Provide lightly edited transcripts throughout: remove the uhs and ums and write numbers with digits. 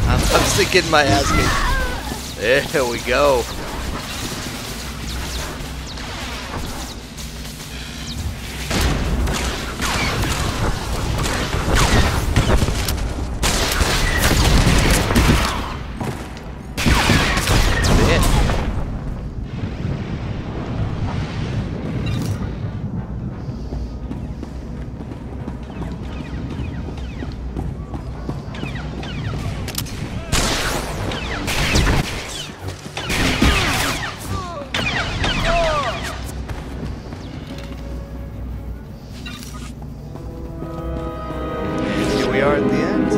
I'm still getting my ass kicked. There we go. We are at the end.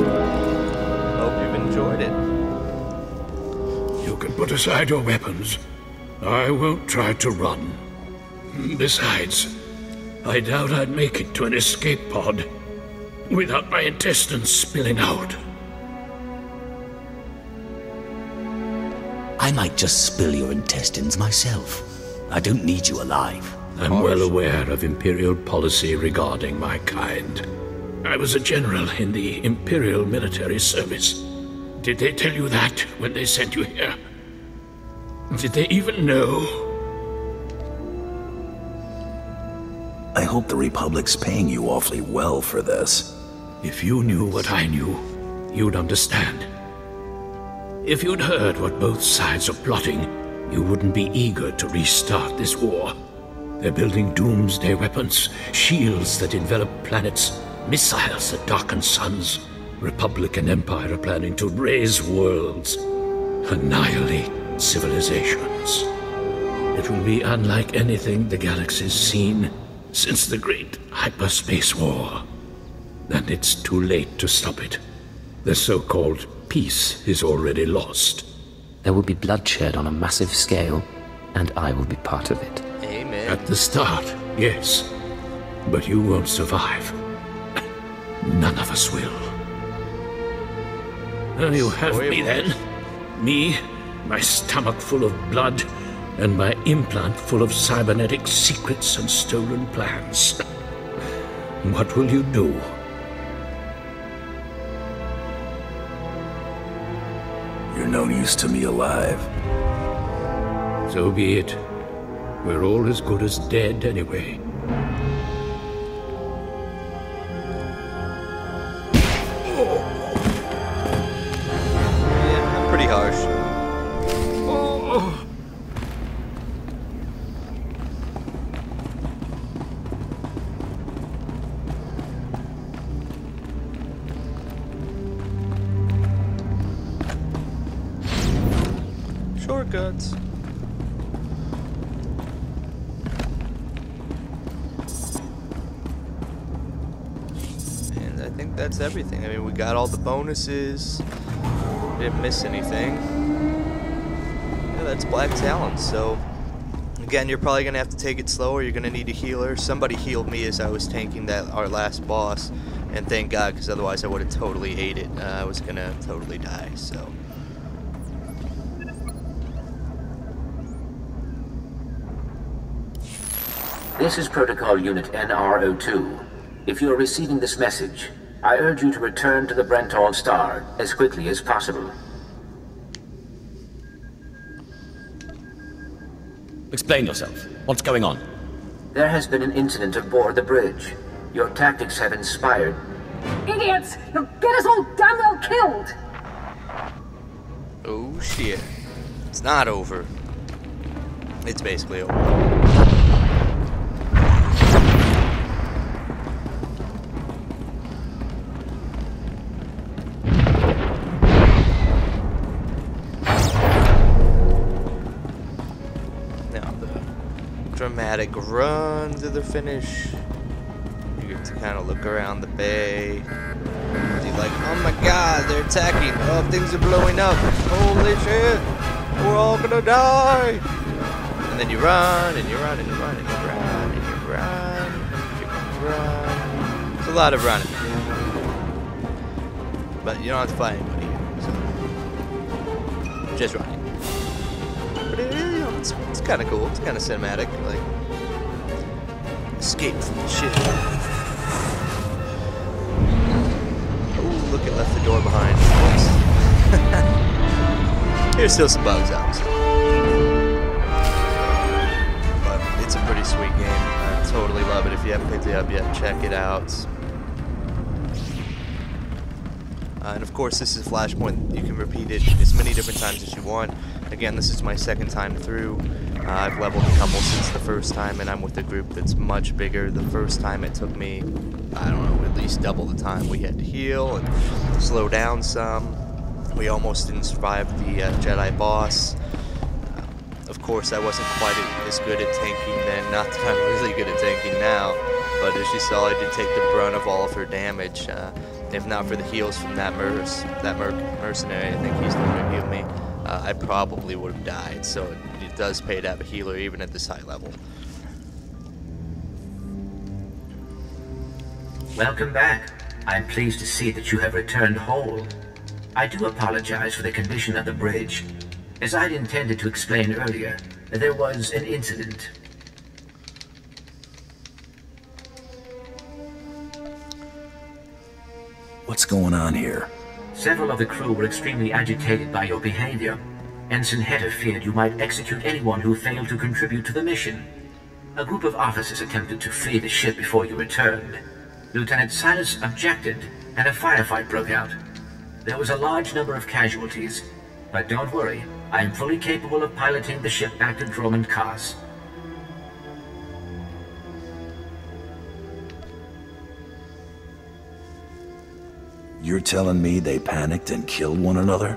Hope you've enjoyed it. You can put aside your weapons. I won't try to run. Besides, I doubt I'd make it to an escape pod without my intestines spilling out. I might just spill your intestines myself. I don't need you alive. I'm well aware of Imperial policy regarding my kind. I was a general in the Imperial military service. Did they tell you that when they sent you here? Did they even know? I hope the Republic's paying you awfully well for this. If you knew what I knew, you'd understand. If you'd heard what both sides are plotting, you wouldn't be eager to restart this war. They're building doomsday weapons, shields that envelop planets, missiles that darken suns. Republic and Empire are planning to raise worlds, annihilate civilizations. It will be unlike anything the galaxy's seen since the Great Hyperspace War. And it's too late to stop it. The so-called peace is already lost. There will be bloodshed on a massive scale, and I will be part of it. Amen. At the start, yes. But you won't survive. None of us will. You have me then. Me, my stomach full of blood, and my implant full of cybernetic secrets and stolen plans. What will you do? You're no use to me alive. So be it. We're all as good as dead anyway. Yeah, pretty harsh. Shortcuts. And I think that's everything. I mean, we got all the bonuses. Didn't miss anything. Yeah, that's Black Talon. So, again, you're probably gonna have to take it slower. You're gonna need a healer. Somebody healed me as I was tanking our last boss, and thank God, because otherwise I would have totally ate it. I was gonna totally die. So. This is Protocol Unit NR02. If you are receiving this message, I urge you to return to the Brental Star as quickly as possible. Explain yourself. What's going on? There has been an incident aboard the bridge. Your tactics have inspired. Idiots! You'll get us all damn well killed! Oh shit. It's not over. It's basically over. Dramatic run to the finish. You get to kind of look around the bay. You're like, oh my god, they're attacking. Oh, things are blowing up. Holy shit. We're all gonna die. And then you run, and you run, and you run, and you run, and you run, and you run. It's a lot of running. But you don't have to fight anybody here. So. Just running. But it's kind of cool. It's kind of cinematic. Like, escape from the ship. Oh, look, it left the door behind. Oops. There's still some bugs, obviously. But it's a pretty sweet game. I totally love it. If you haven't picked it up yet, check it out. And of course, this is Flashpoint. You can repeat it as many different times as you want. Again, this is my second time through. I've leveled a couple since the first time, and I'm with a group that's much bigger. The first time it took me, I don't know, at least double the time. We had to heal and slow down some. We almost didn't survive the Jedi boss. Of course, I wasn't quite as good at tanking then. Not that I'm really good at tanking now, but as you saw, I did take the brunt of all of her damage. If not for the heals from that mercenary, I think he's the one who healed me, I probably would have died. So it does pay to have a healer even at this high level. Welcome back. I'm pleased to see that you have returned whole. I do apologize for the condition of the bridge. As I'd intended to explain earlier, there was an incident. What's going on here? Several of the crew were extremely agitated by your behavior. Ensign Hedder feared you might execute anyone who failed to contribute to the mission. A group of officers attempted to flee the ship before you returned. Lieutenant Silas objected, and a firefight broke out. There was a large number of casualties, but don't worry, I am fully capable of piloting the ship back to Dromund Kaas. You're telling me they panicked and killed one another?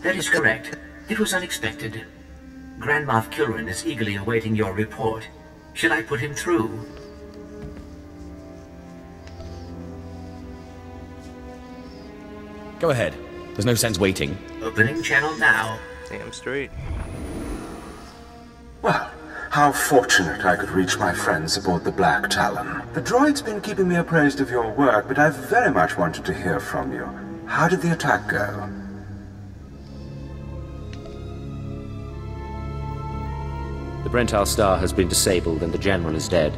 That is correct. It was unexpected. Grand Moff Kilrin is eagerly awaiting your report. Should I put him through? Go ahead. There's no sense waiting. Opening channel now. Damn straight. Well, how fortunate I could reach my friends aboard the Black Talon. The droid's been keeping me appraised of your work, but I've very much wanted to hear from you. How did the attack go? The Brental Star has been disabled and the General is dead.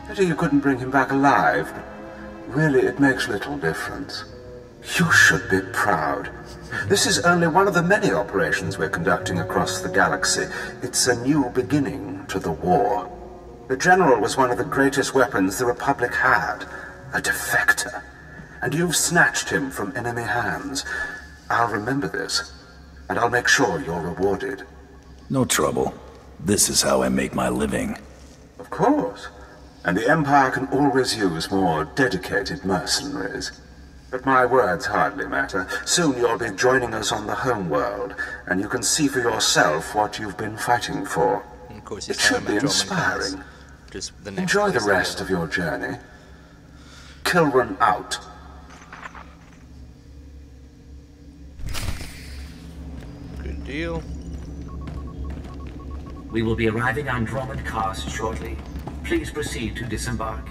Pity you couldn't bring him back alive, but really it makes little difference. You should be proud. This is only one of the many operations we're conducting across the galaxy. It's a new beginning to the war. The General was one of the greatest weapons the Republic had, a defector. And you've snatched him from enemy hands. I'll remember this, and I'll make sure you're rewarded. No trouble. This is how I make my living. Of course. And the Empire can always use more dedicated mercenaries. But my words hardly matter. Soon you'll be joining us on the homeworld, and you can see for yourself what you've been fighting for. And of course, It should be inspiring. Just the next Enjoy the place rest of your journey. Kilrin out. Good deal. We will be arriving on Dromund Kaas shortly. Please proceed to disembark.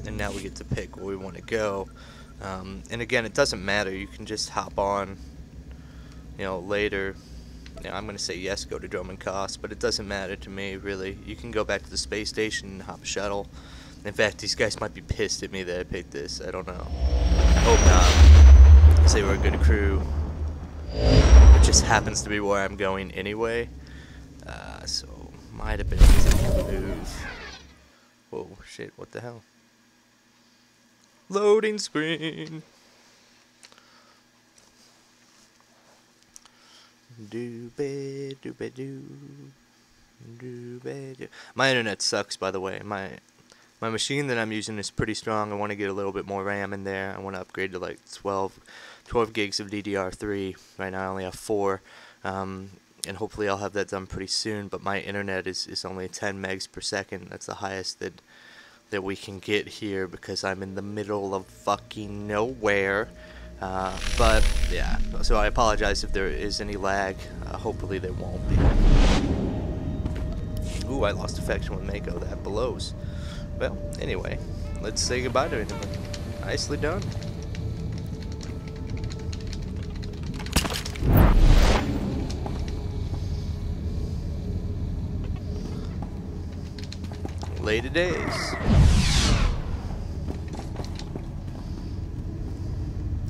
And now we get to pick where we want to go. And again, it doesn't matter. You can just hop on, later. I'm going to say yes, go to Dromund Kaas, but it doesn't matter to me, really. You can go back to the space station and hop a shuttle. In fact, these guys might be pissed at me that I picked this. I don't know. Hope not, because they were a good crew. It just happens to be where I'm going anyway. So, might have been an easy move. Whoa, shit, what the hell? Loading screen. Doo-ba, doo-ba-doo. Doo-ba-doo. My internet sucks, by the way. My machine that I'm using is pretty strong. I want to get a little bit more RAM in there. I want to upgrade to like 12 gigs of DDR3. Right now I only have 4. And hopefully I'll have that done pretty soon. But my internet is only 10 megs per second. That's the highest that we can get here because I'm in the middle of fucking nowhere. But yeah, so I apologize if there is any lag. Hopefully there won't be. Ooh, I lost affection with Mako. That blows. Well, anyway, let's say goodbye to him. Nicely done. Later days.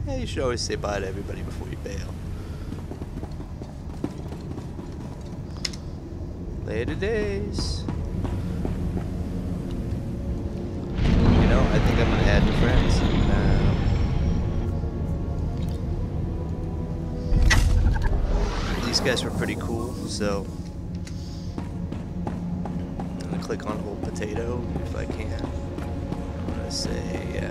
Yeah, you should always say bye to everybody before you bail. Later days. You know, I think I'm gonna add new friends. These guys were pretty cool, so I'm gonna click on hold potato if I can. I'm gonna say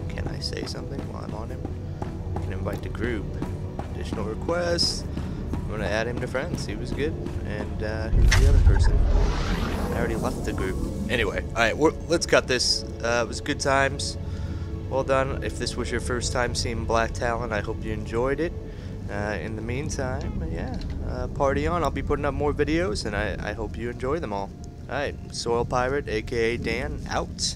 can I say something while I'm on him? I can invite the group. Additional requests. I'm gonna add him to friends. He was good. And who's the other person? I already left the group. Anyway, alright, let's cut this. It was good times. Well done. If this was your first time seeing Black Talon, I hope you enjoyed it. In the meantime, yeah, party on. I'll be putting up more videos, and I hope you enjoy them all. Alright, Soil Pirate, aka Dan, out.